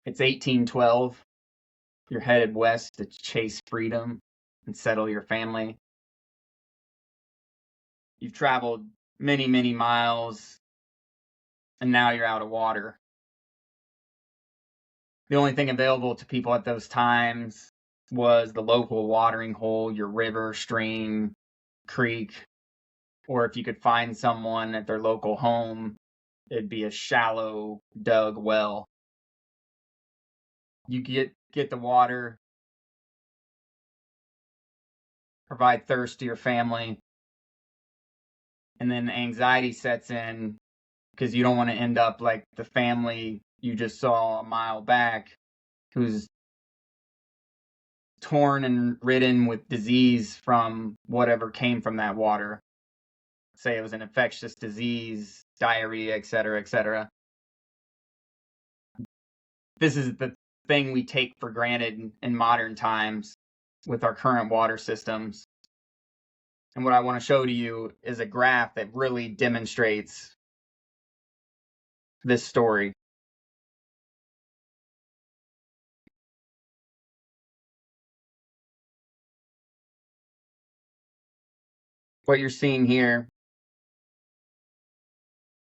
It's 1812. You're headed west to chase freedom and settle your family. You've traveled many, many miles, and now you're out of water. The only thing available to people at those times was the local watering hole, your river, stream, creek, or if you could find someone at their local home, it'd be a shallow dug well. You get the water, provide thirst to your family, and then anxiety sets in because you don't want to end up like the family you just saw a mile back who's torn and ridden with disease from whatever came from that water. Say it was an infectious disease, diarrhea, etc., etc. This is the thing we take for granted in modern times with our current water systems. And what I want to show to you is a graph that really demonstrates this story. What you're seeing here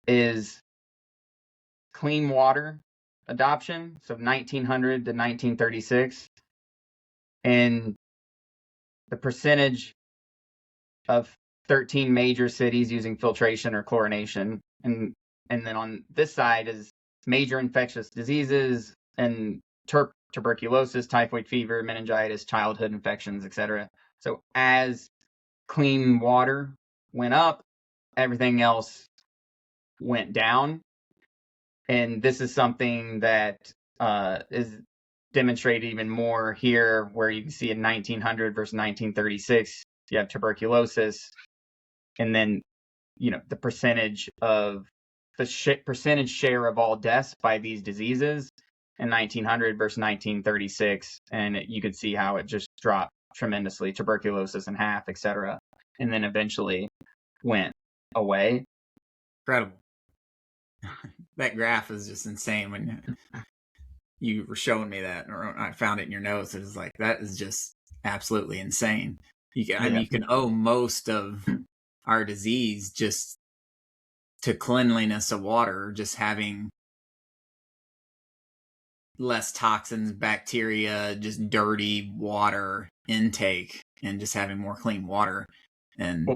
is clean water adoption, so 1900 to 1936, and the percentage of 13 major cities using filtration or chlorination. And then on this side is major infectious diseases and tuberculosis, typhoid fever, meningitis, childhood infections, etc. So as clean water went up, everything else went down. And this is something that is demonstrated even more here, where you can see in 1900 versus 1936, you have tuberculosis, and then the percentage share of all deaths by these diseases in 1900 versus 1936, and you could see how it just dropped tremendously, tuberculosis in half, etc., and then eventually went away. Incredible. That graph is just insane. When you were showing me that, or I found it in your notes, it was like, that is just absolutely insane. You can owe most of our disease just to cleanliness of water, just having less toxins, bacteria, just dirty water intake, and just having more clean water. And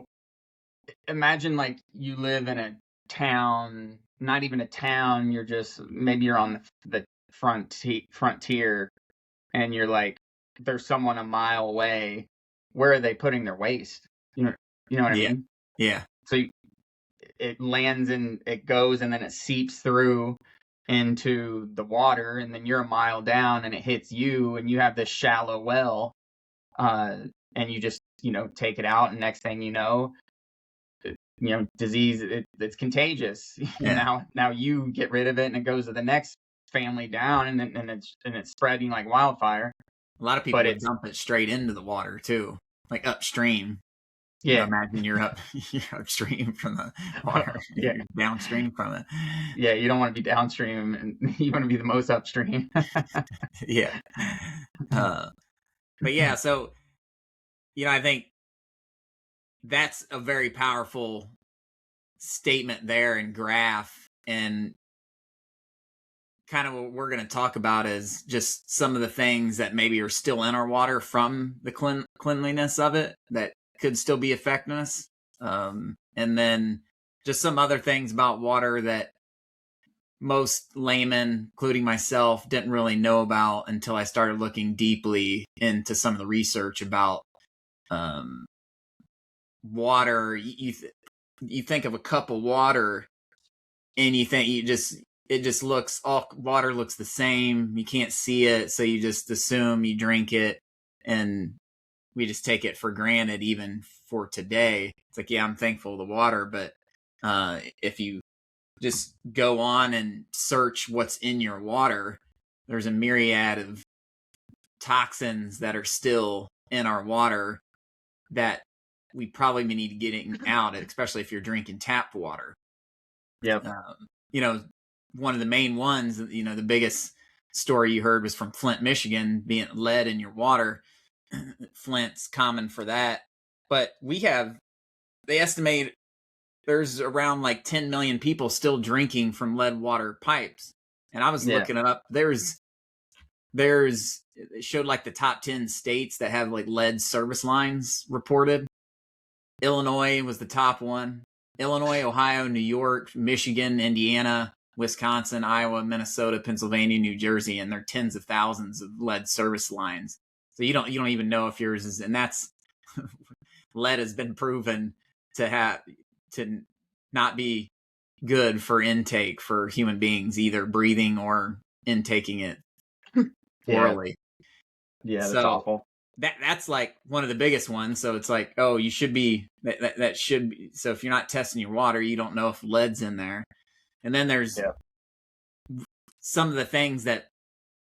imagine like you live in a town, not even a town, maybe you're on the frontier, and you're like, there's someone a mile away. Where are they putting their waste? You know what I mean? Yeah. So it lands and it goes, and then it seeps through into the water, and then you're a mile down and it hits you, and you have this shallow well, and you just take it out, and next thing you know, disease, it's contagious. Yeah. Now you get rid of it, and it goes to the next family down, and it's spreading like wildfire. A lot of people would dump it straight into the water too, like upstream. Yeah. Imagine you're upstream from the water. Yeah. You're downstream from it. Yeah, you don't want to be downstream, and you want to be the most upstream. Yeah. But yeah, so I think that's a very powerful statement there and graph, and kind of what we're going to talk about is just some of the things that maybe are still in our water from the cleanliness of it that could still be affecting us. And then just some other things about water that most laymen, including myself, didn't really know about until I started looking deeply into some of the research about water. You think of a cup of water, and you think it just looks, all water looks the same. You can't see it, so you just assume you drink it, and we just take it for granted, even for today. It's like, yeah, I'm thankful for the water, but if you just go on and search what's in your water, there's a myriad of toxins that are still in our water that we probably need to get out, especially if you're drinking tap water. Yep. One of the main ones, the biggest story you heard was from Flint, Michigan, being lead in your water. Flint's common for that. But they estimate there's around like 10 million people still drinking from lead water pipes. And I was looking it up. It showed like the top 10 states that have like lead service lines reported. Illinois was the top one. Illinois, Ohio, New York, Michigan, Indiana, Wisconsin, Iowa, Minnesota, Pennsylvania, New Jersey, and there are tens of thousands of lead service lines. So you don't even know if yours is, and that's lead has been proven to not be good for intake for human beings, either breathing or intaking it orally. Yeah, that's so awful. That's like one of the biggest ones. So it's like, oh, you should be that should be. So if you're not testing your water, you don't know if lead's in there. And then there's some of the things that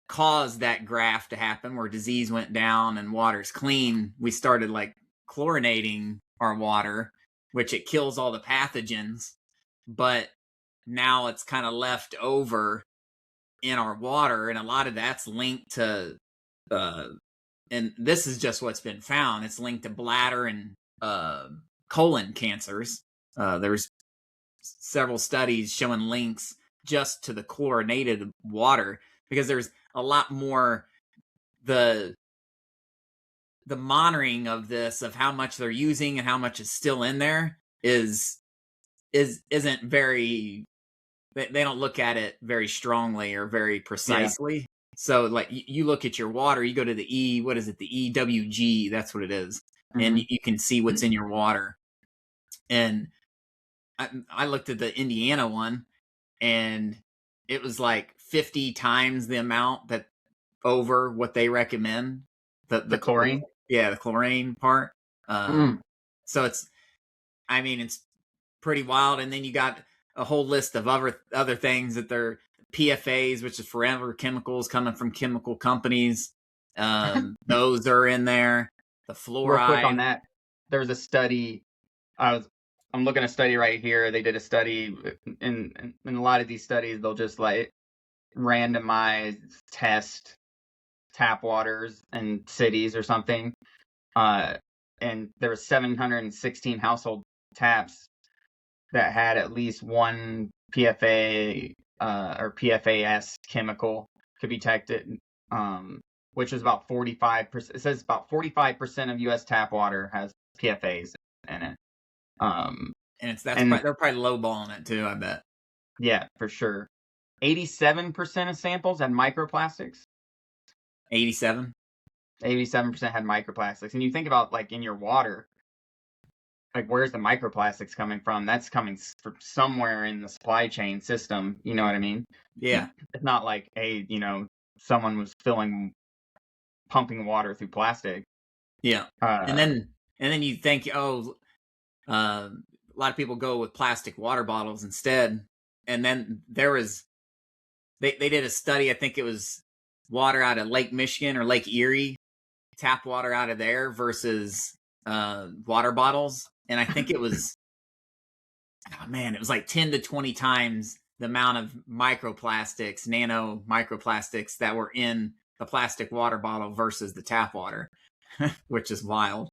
caused that graph to happen, where disease went down and water's clean. We started like chlorinating our water, which it kills all the pathogens, but now it's kind of left over in our water, and a lot of that's linked to and this is just what's been found, it's linked to bladder and colon cancers. There's several studies showing links just to the chlorinated water, because there's a lot more the monitoring of this, of how much they're using and how much is still in there isn't very, they don't look at it very strongly or very precisely. So like you look at your water, you go to the the EWG, that's what it is. And you can see what's in your water. And I looked at the Indiana one, and it was like 50 times the amount that over what they recommend. The chlorine? Yeah, the chlorine part. So it's pretty wild. And then you got a whole list of other things that they're PFAS, which is forever chemicals coming from chemical companies. Those are in there. The fluoride. Real quick on that, there was a study. I'm looking at a study right here. They did a study, in a lot of these studies, they'll just like randomize test tap waters in cities or something. And there were 716 household taps that had at least one PFA or PFAS chemical could be detected, which is about 45%. It says about 45% of U.S. tap water has PFAS in it. And they're probably lowballing it too, I bet. Yeah, for sure. 87% of samples had microplastics. 87% had microplastics. And you think about, like, in your water, like, where's the microplastics coming from? That's coming from somewhere in the supply chain system. You know what I mean? Yeah. It's not like, hey, someone was pumping water through plastic. Yeah. And then you think, a lot of people go with plastic water bottles instead. And then they did a study, I think it was water out of Lake Michigan or Lake Erie, tap water out of there versus water bottles. And I think it was, it was like 10 to 20 times the amount of microplastics, nano microplastics that were in the plastic water bottle versus the tap water, which is wild,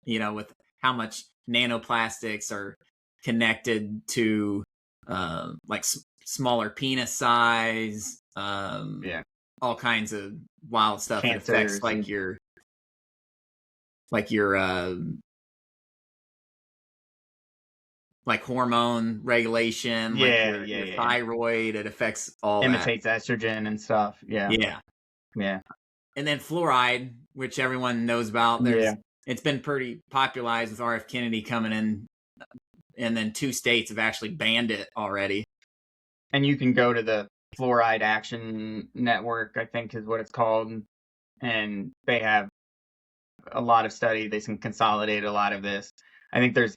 with how much nanoplastics are connected to like smaller penis size, all kinds of wild stuff. Cancers, that affects like your like hormone regulation, your thyroid. It affects all imitates estrogen and stuff. Yeah. And then fluoride, which everyone knows about. It's been pretty popularized with RF Kennedy coming in, and then 2 states have actually banned it already. And you can go to the Fluoride Action Network, I think is what it's called, and they have a lot of study. They can consolidate a lot of this. I think there's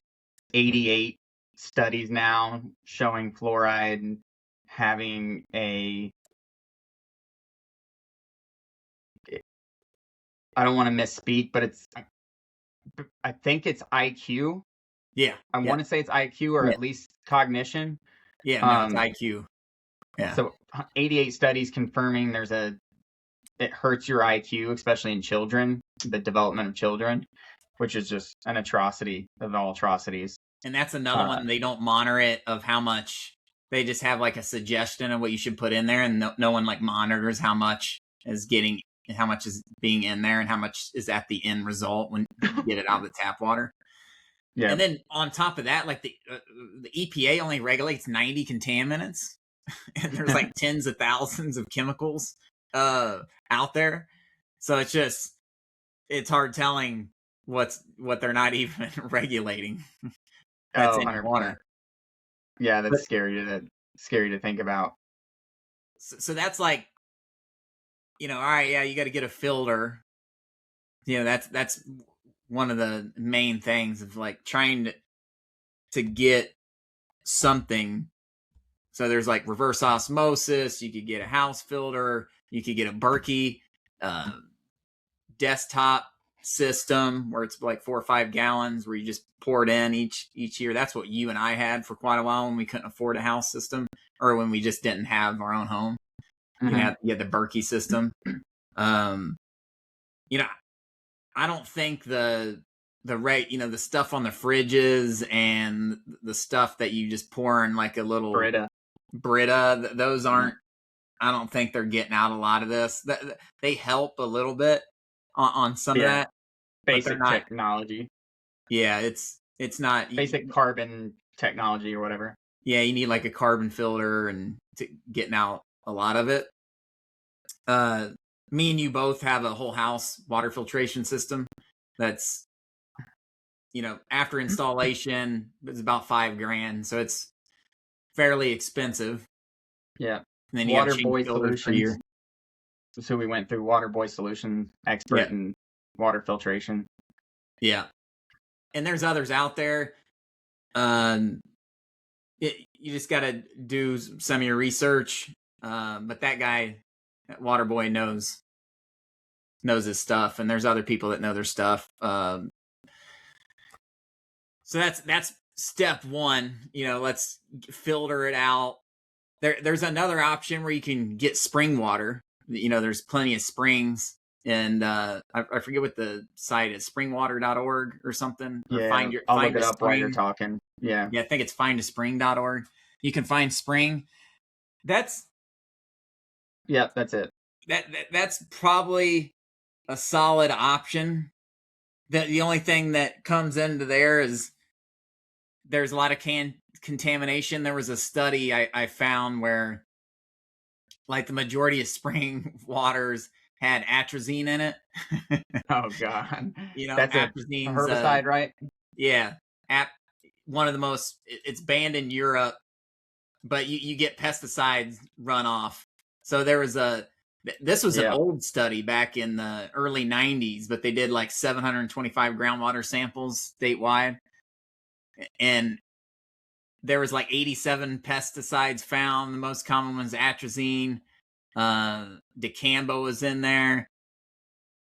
88 studies now showing fluoride having I don't want to misspeak, but I think it's IQ. Yeah. I want to say it's IQ or at least cognition. Yeah, no, it's IQ. Yeah. So 88 studies confirming it hurts your IQ, especially in children, the development of children, which is just an atrocity of all atrocities. And that's another one. They don't monitor it of how much. They just have like a suggestion of what you should put in there, and no one like monitors how much is being in there and how much is at the end result when you get it out of the tap water. Yeah. And then on top of that, like the EPA only regulates 90 contaminants, and there's like tens of thousands of chemicals out there. So it's hard telling what they're not even regulating. That's in water. Yeah, that's scary to think about. So that's like, all right, yeah, you got to get a filter. That's one of the main things of like trying to get something. So there's like reverse osmosis. You could get a house filter. You could get a Berkey desktop system where it's like 4 or 5 gallons where you just pour it in each year. That's what you and I had for quite a while when we couldn't afford a house system, or when we just didn't have our own home. You had the Berkey system. I don't think the stuff on the fridges and the stuff that you just pour in like a little Brita, those aren't. I don't think they're getting out a lot of this. They help a little bit on some of that. Basic technology. Yeah, it's not basic carbon technology or whatever. Yeah, you need like a carbon filter and getting out a lot of it. Me and you both have a whole house water filtration system that's, after installation, it's about $5,000. So it's fairly expensive. Yeah. And then you Water Boy Solutions. So we went through Water Boy Solutions, expert in water filtration. Yeah. And there's others out there. You just got to do some of your research. But that guy, that Water Boy, knows his stuff, and there's other people that know their stuff. So that's step one. Let's filter it out. There's another option where you can get spring water. There's plenty of springs, and I forget what the site is, springwater.org or something. Yeah, I'll look it up while you're talking. Yeah, I think it's findaspring.org. You can find spring. That's it. That's probably a solid option. The only thing that comes into there is there's a lot of contamination. There was a study I found where like the majority of spring waters had atrazine in it. Oh God. That's a herbicide, right? Yeah. One of the most, it's banned in Europe, but you get pesticides runoff. So this was an old study back in the early 90s, but they did like 725 groundwater samples statewide. And there was like 87 pesticides found. The most common ones, atrazine, dicamba was in there,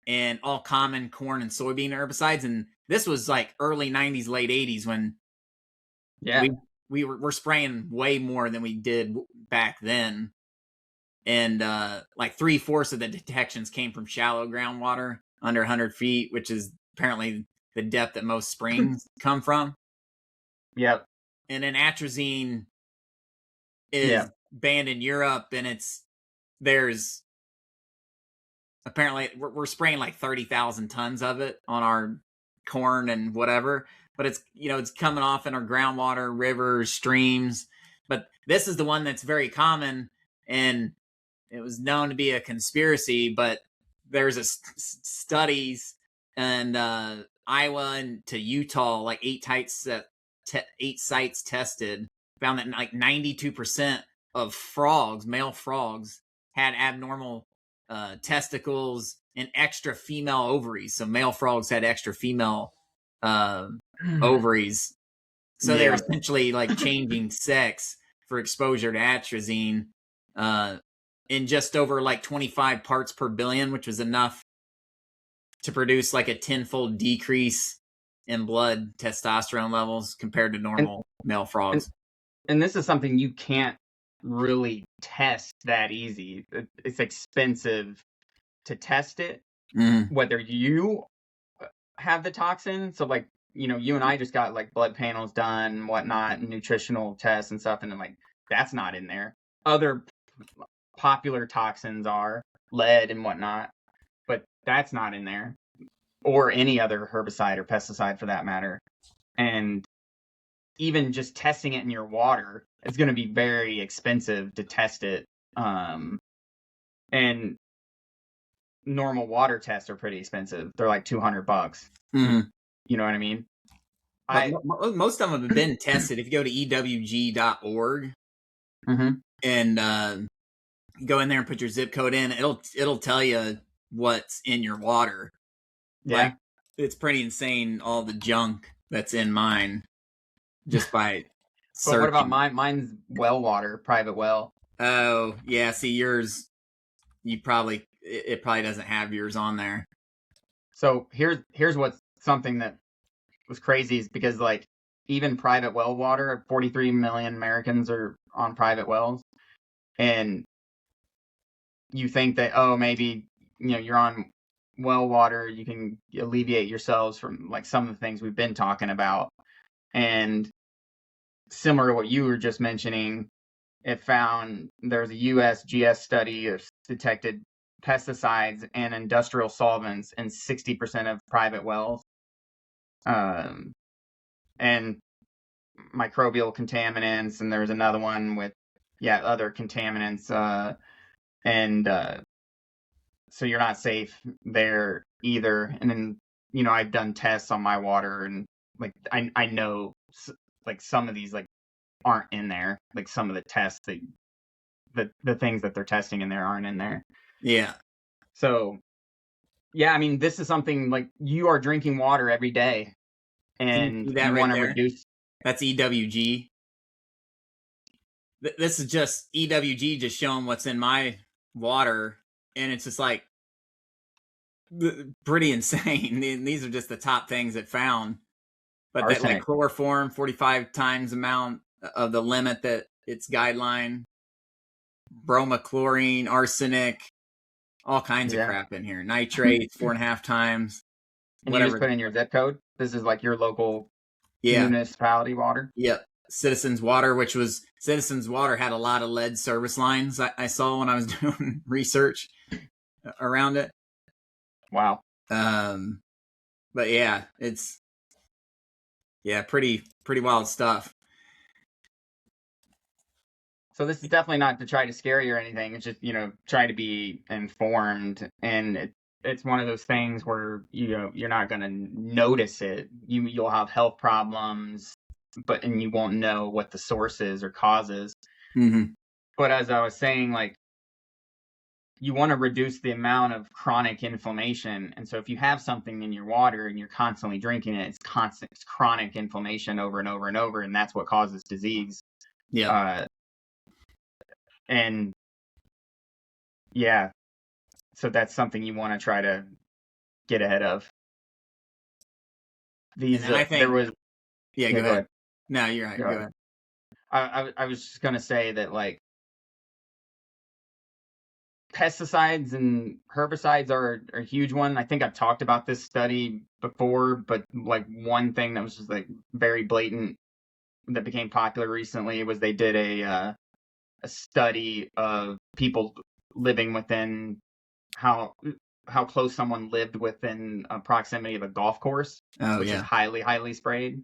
and all common corn and soybean herbicides. And this was like early 90s, late 80s when we're spraying way more than we did back then. And like 3/4 of the detections came from shallow groundwater under 100 feet, which is apparently the depth that most springs come from. Yep. And then atrazine is banned in Europe, and there's apparently we're spraying like 30,000 tons of it on our corn and whatever, but it's coming off in our groundwater, rivers, streams. But this is the one that's very common, and it was known to be a conspiracy, but there's studies in Iowa and to Utah, like 8 sites tested, found that like 92% of frogs, male frogs, had abnormal testicles and extra female ovaries. So male frogs had extra female ovaries. So they're essentially like changing sex for exposure to atrazine in just over like 25 parts per billion, which was enough to produce like a 10-fold decrease in blood testosterone levels compared to normal male frogs. And this is something you can't really test that easy. It's expensive to test it, whether you have the toxin. So like, you and I just got like blood panels done and whatnot, and nutritional tests and stuff, and then like that's not in there. Other popular toxins are lead and whatnot, but that's not in there, or any other herbicide or pesticide for that matter. And even just testing it in your water, it's going to be very expensive to test it. And normal water tests are pretty expensive. They're like $200. You know what I mean? But most of them have been tested. If you go to ewg.org and go in there and put your zip code in, it'll tell you what's in your water. Yeah. Like, it's pretty insane, all the junk that's in mine just by searching. But what about mine? Mine's well water, private well. Oh, yeah. See, yours, it probably doesn't have yours on there. So here's what's something that was crazy, is because like even private well water, 43 million Americans are on private wells, and you think that, oh, maybe you're on well water, you can alleviate yourselves from like some of the things we've been talking about. And similar to what you were just mentioning, it found there's a USGS study of detected pesticides and industrial solvents in 60% of private wells, and microbial contaminants, and there's another one with other contaminants, and so you're not safe there either. And then I've done tests on my water, and like I know like some of these like aren't in there, like some of the tests that the things that they're testing in there aren't in there. Yeah. So yeah, I mean, this is something like you are drinking water every day, and you want to reduce. That's EWG. This is just EWG just showing what's in my water, and it's just like pretty insane. These are just the top things it found. But arsenic. That like chloroform, 45 times amount of the limit that it's guideline. Bromochlorine, arsenic, all kinds of crap in here. Nitrates, 4.5 times. And whatever. You just put in your zip code. This is like your local municipality water. Yep. Citizens Water, which was Citizens Water had a lot of lead service lines I saw when I was doing research around it. Wow. But yeah, it's pretty wild stuff. So this is definitely not to try to scare you or anything. It's just, try to be informed. And it's one of those things where, you're not going to notice it. You'll have health problems, and you won't know what the source is or causes. But as I was saying, like, you want to reduce the amount of chronic inflammation. And so if you have something in your water and you're constantly drinking it, it's chronic inflammation over and over and over. And that's what causes disease. Yeah. And yeah, so that's something you want to try to get ahead of. These, I think there was. Yeah, go ahead. No, you're right. Go ahead. I was just gonna say that like pesticides and herbicides are a huge one. I think I've talked about this study before, but like one thing that was just like very blatant that became popular recently was they did a study of people living within how close someone lived within proximity of a golf course, which is highly sprayed,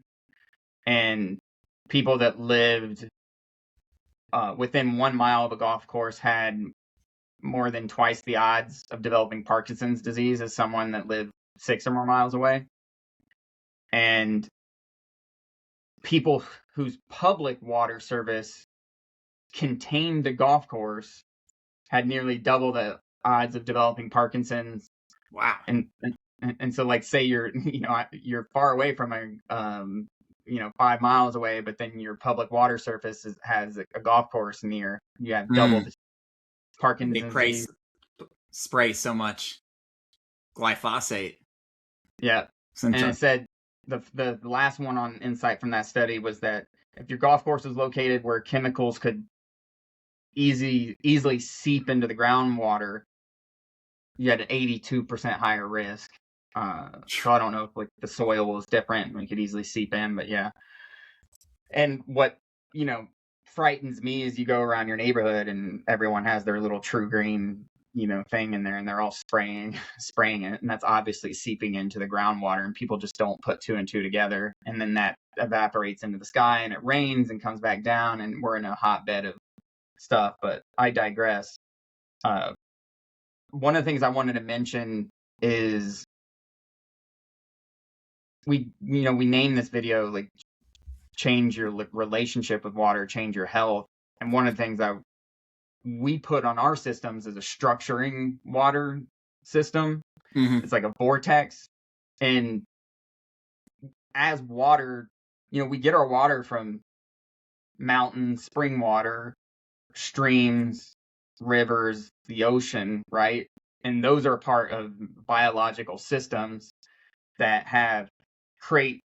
and people that lived within 1 mile of a golf course had more than twice the odds of developing Parkinson's disease as someone that lived 6 or more miles away. And people whose public water service contained the golf course had nearly double the odds of developing Parkinson's. Wow. And so like say you're you're far away from a 5 miles away, but then your public water surface has a golf course near, you have double the Parkinson's disease. Spray so much glyphosate. Yeah. And it said the last one on insight from that study was that if your golf course is located where chemicals could easily seep into the groundwater, you had an 82% higher risk. So I don't know if like the soil was different, we could easily seep in, but yeah. And what, frightens me is you go around your neighborhood and everyone has their little True Green, thing in there, and they're all spraying it, and that's obviously seeping into the groundwater, and people just don't put two and two together, and then that evaporates into the sky and it rains and comes back down, and we're in a hotbed of stuff. But I digress. One of the things I wanted to mention is we named this video like change your relationship with water, change your health. And one of the things that we put on our systems is a structuring water system. It's like a vortex. And as water, we get our water from mountains, spring water, streams, rivers, the ocean, right? And those are part of biological systems that create,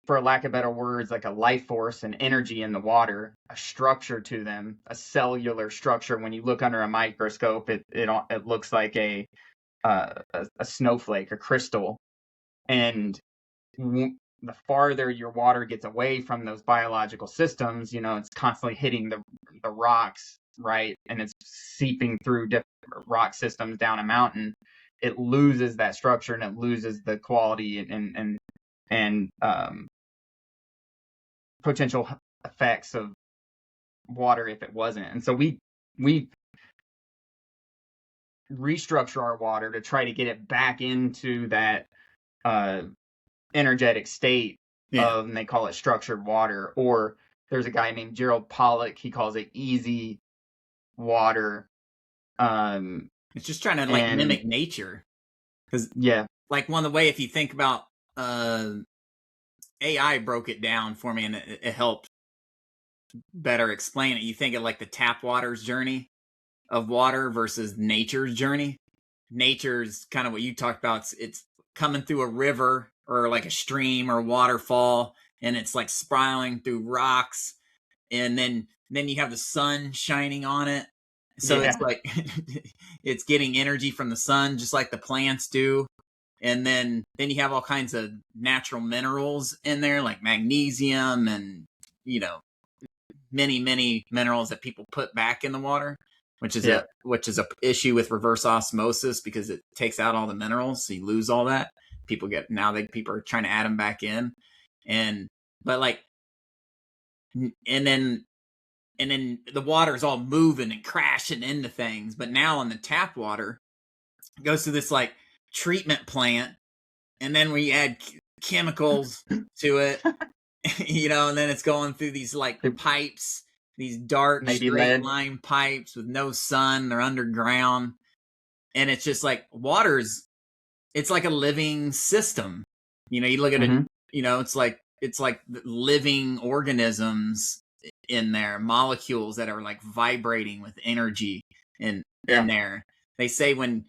for lack of better words, like a life force and energy in the water, a structure to them, a cellular structure. When you look under a microscope, it looks like a snowflake, a crystal. And the farther your water gets away from those biological systems, it's constantly hitting the rocks, right? And it's seeping through different rock systems down a mountain. It loses that structure and it loses the quality and potential effects of water if it wasn't. And so we restructure our water to try to get it back into that energetic state of, and they call it structured water. Or there's a guy named Gerald Pollack, he calls it easy water. It's just trying to like mimic nature. Because like one of the way, if you think about AI broke it down for me, and it helped better explain it. You think of like the tap water's journey of water versus nature's journey. Nature's kind of what you talked about. It's coming through a river or like a stream or a waterfall, and it's like spiraling through rocks, and then you have the sun shining on it. So it's like it's getting energy from the sun, just like the plants do. And then you have all kinds of natural minerals in there, like magnesium and, many minerals that people put back in the water, which is a issue with reverse osmosis because it takes out all the minerals. So you lose all that. People are trying to add them back in. And then the water is all moving and crashing into things. But now on the tap water, it goes through this like treatment plant, and then we add chemicals to it, and then it's going through these like pipes, these dark straight line pipes with no sun. They're underground, and it's just like it's like a living system. You look at it, it's like living organisms in there, molecules that are like vibrating with energy in there. They say when,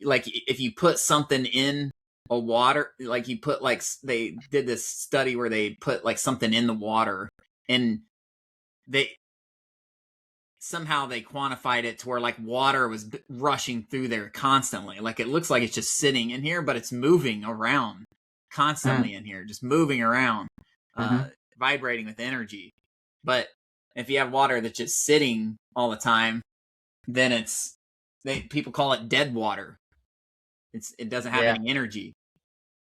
like, if you put something in a water, like you put like, they did this study where they put like something in the water, and they quantified it to where like water was rushing through there constantly. Like it looks like it's just sitting in here, but it's moving around constantly in here, just moving around, vibrating with energy. But if you have water that's just sitting all the time, then people call it dead water. It doesn't have any energy.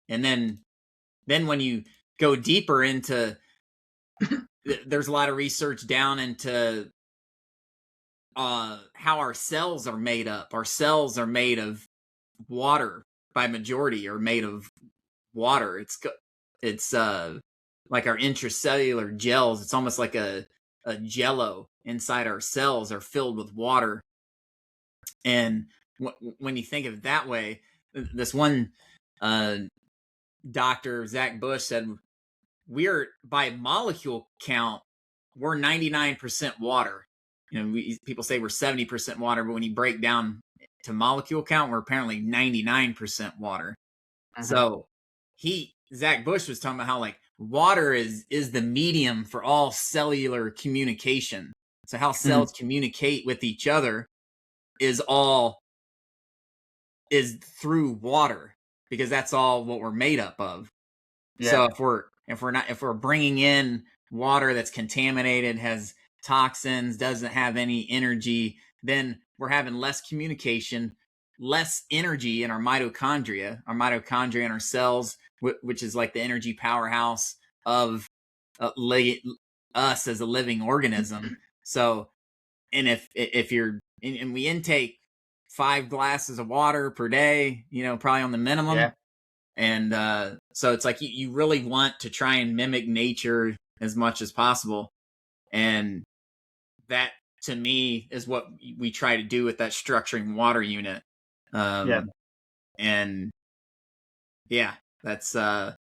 And then when you go deeper into, there's a lot of research down into how our cells are made up. Our cells are made of water by majority, or made of water. It's like our intracellular gels. It's almost like a jello inside our cells are filled with water. And when you think of it that way, this one doctor, Zach Bush, said we're, by molecule count, we're 99% water. People say we're 70% water, but when you break down to molecule count, we're apparently 99% water. So Zach Bush was talking about how like water is the medium for all cellular communication. So how cells communicate with each other is through water, because that's all what we're made up of. Yeah. So if we're bringing in water that's contaminated, has toxins, doesn't have any energy, then we're having less communication, less energy in our mitochondria in our cells, which is like the energy powerhouse of us as a living organism. So, and if you're and we intake 5 glasses of water per day, probably on the minimum. Yeah. And so it's like you really want to try and mimic nature as much as possible. And that, to me, is what we try to do with that structuring water unit. Yeah. And yeah, that's and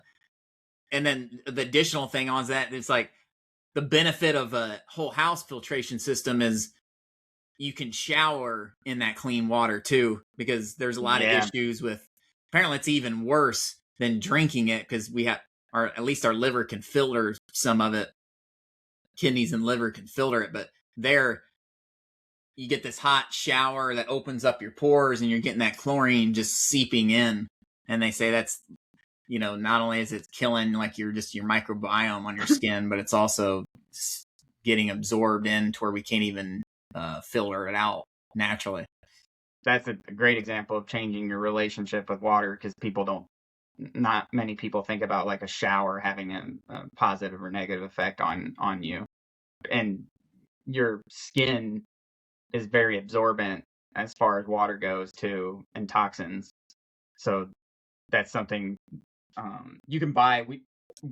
then the additional thing on that is like the benefit of a whole house filtration system is you can shower in that clean water too, because there's a lot of issues with, apparently it's even worse than drinking it, because we have at least our liver can filter some of it. Kidneys and liver can filter it, but there you get this hot shower that opens up your pores and you're getting that chlorine just seeping in. And they say that's, not only is it killing like your microbiome on your skin, but it's also getting absorbed in to where we can't even filter it out naturally. That's a great example of changing your relationship with water, because not many people think about like a shower having a positive or negative effect on you. And your skin is very absorbent as far as water goes too, and toxins. So that's something you can buy.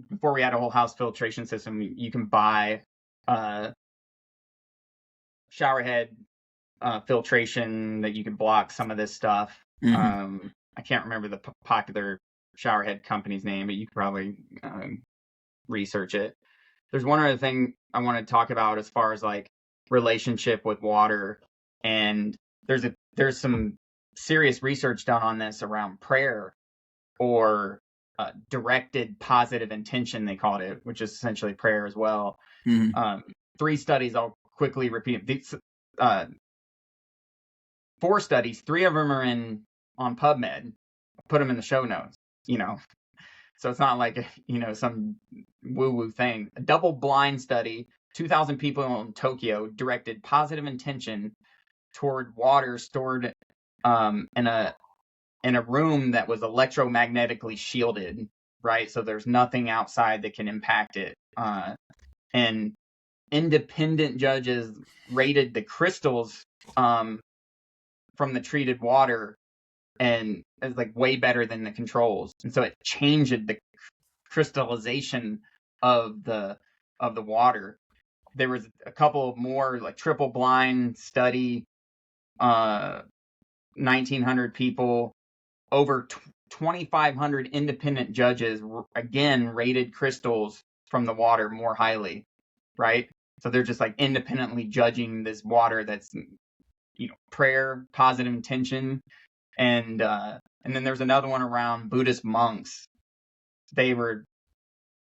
Before we had a whole house filtration system, you can buy shower head filtration that you can block some of this stuff. I can't remember the popular shower head company's name, but you could probably research it. There's one other thing I want to talk about as far as like relationship with water, and there's some serious research done on this around prayer, or directed positive intention, they called it, which is essentially prayer as well. 3 studies, I'll quickly repeat. These 4 studies, 3 of them are on PubMed. Put them in the show notes, So it's not like, some woo-woo thing. A double-blind study, 2,000 people in Tokyo directed positive intention toward water stored in a room that was electromagnetically shielded, right? So there's nothing outside that can impact it. And independent judges rated the crystals from the treated water, and it's like way better than the controls. And so it changed the crystallization of the water. There was a couple more, like triple blind study, 1,900 people, over 2,500 independent judges again rated crystals from the water more highly, right? So they're just like independently judging this water that's, prayer, positive intention. And then there's another one around Buddhist monks.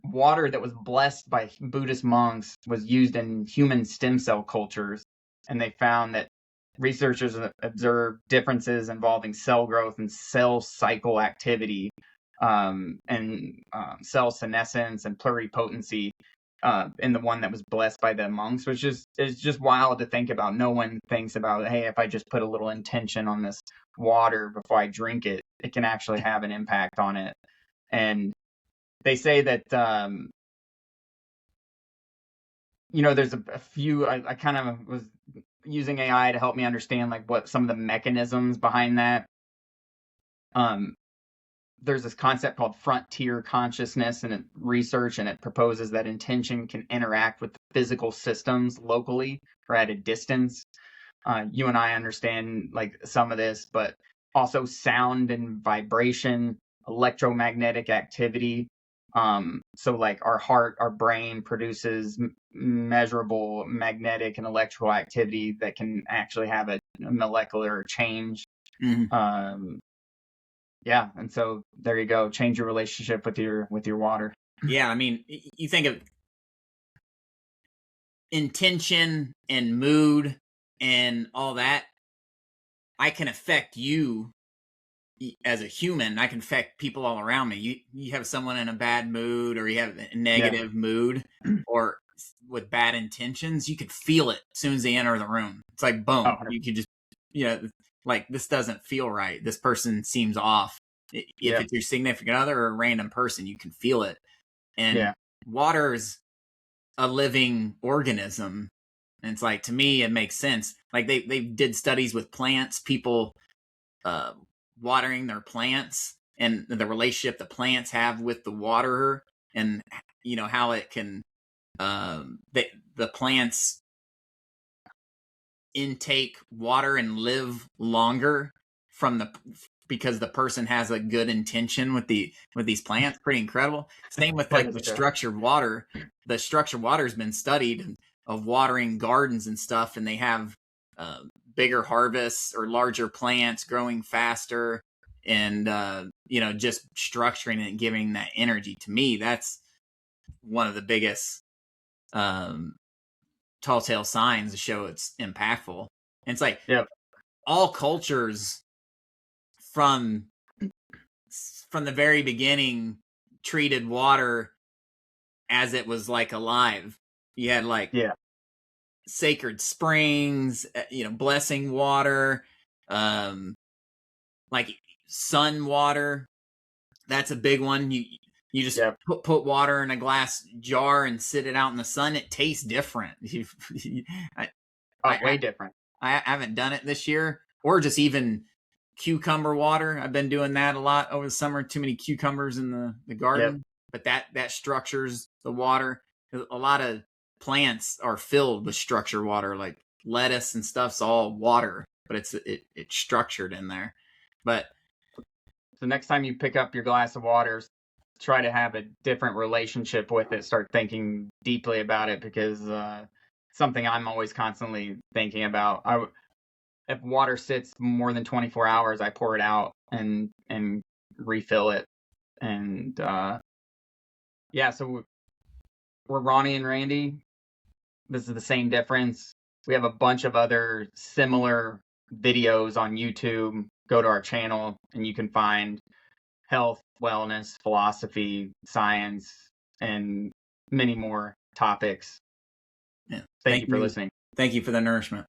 Water that was blessed by Buddhist monks was used in human stem cell cultures, and they found that researchers observed differences involving cell growth and cell cycle activity, and cell senescence and pluripotency in the one that was blessed by the monks, which is just wild to think about. No one thinks about, hey, if I just put a little intention on this water before I drink it, it can actually have an impact on it. And they say that, there's a few, I kind of was using AI to help me understand like what some of the mechanisms behind that. There's this concept called frontier consciousness and research, and it proposes that intention can interact with physical systems locally or at a distance. You and I understand like some of this, but also sound and vibration, electromagnetic activity. So like our heart, our brain produces measurable magnetic and electrical activity that can actually have a molecular change. Yeah, and so there you go. Change your relationship with your water. Yeah, I mean, you think of intention and mood and all that. I can affect you as a human. I can affect people all around me. You have someone in a bad mood, or you have a negative mood, or with bad intentions. You could feel it as soon as they enter the room. It's like boom. Oh, You could just, like, this doesn't feel right. This person seems off. If it's your significant other or a random person, you can feel it. And water's a living organism. And it's like, to me, it makes sense. Like they did studies with plants, people watering their plants, and the relationship the plants have with the waterer, and how it can the plants intake water and live longer because the person has a good intention with these plants. Pretty incredible. Same with like the structured water. The structured water has been studied of watering gardens and stuff, and they have bigger harvests or larger plants growing faster, and just structuring it and giving that energy. To me, that's one of the biggest tall tale signs to show it's impactful. And it's like all cultures from the very beginning treated water as it was like alive. You had like sacred springs, blessing water, like sun water. That's a big one. You just put water in a glass jar and sit it out in the sun. It tastes different. Way different. I haven't done it this year. Or just even cucumber water. I've been doing that a lot over the summer. Too many cucumbers in the garden. But that structures the water. A lot of plants are filled with structured water, like lettuce and stuff's all water, but it's structured in there. But so next time you pick up your glass of water, try to have a different relationship with it. Start thinking deeply about it, because something I'm always constantly thinking about. If water sits more than 24 hours, I pour it out and refill it. And so we're Ronnie and Randy. This is the same difference. We have a bunch of other similar videos on YouTube. Go to our channel and you can find health, wellness, philosophy, science, and many more topics. Yeah. Thank you for listening. Thank you for the nourishment.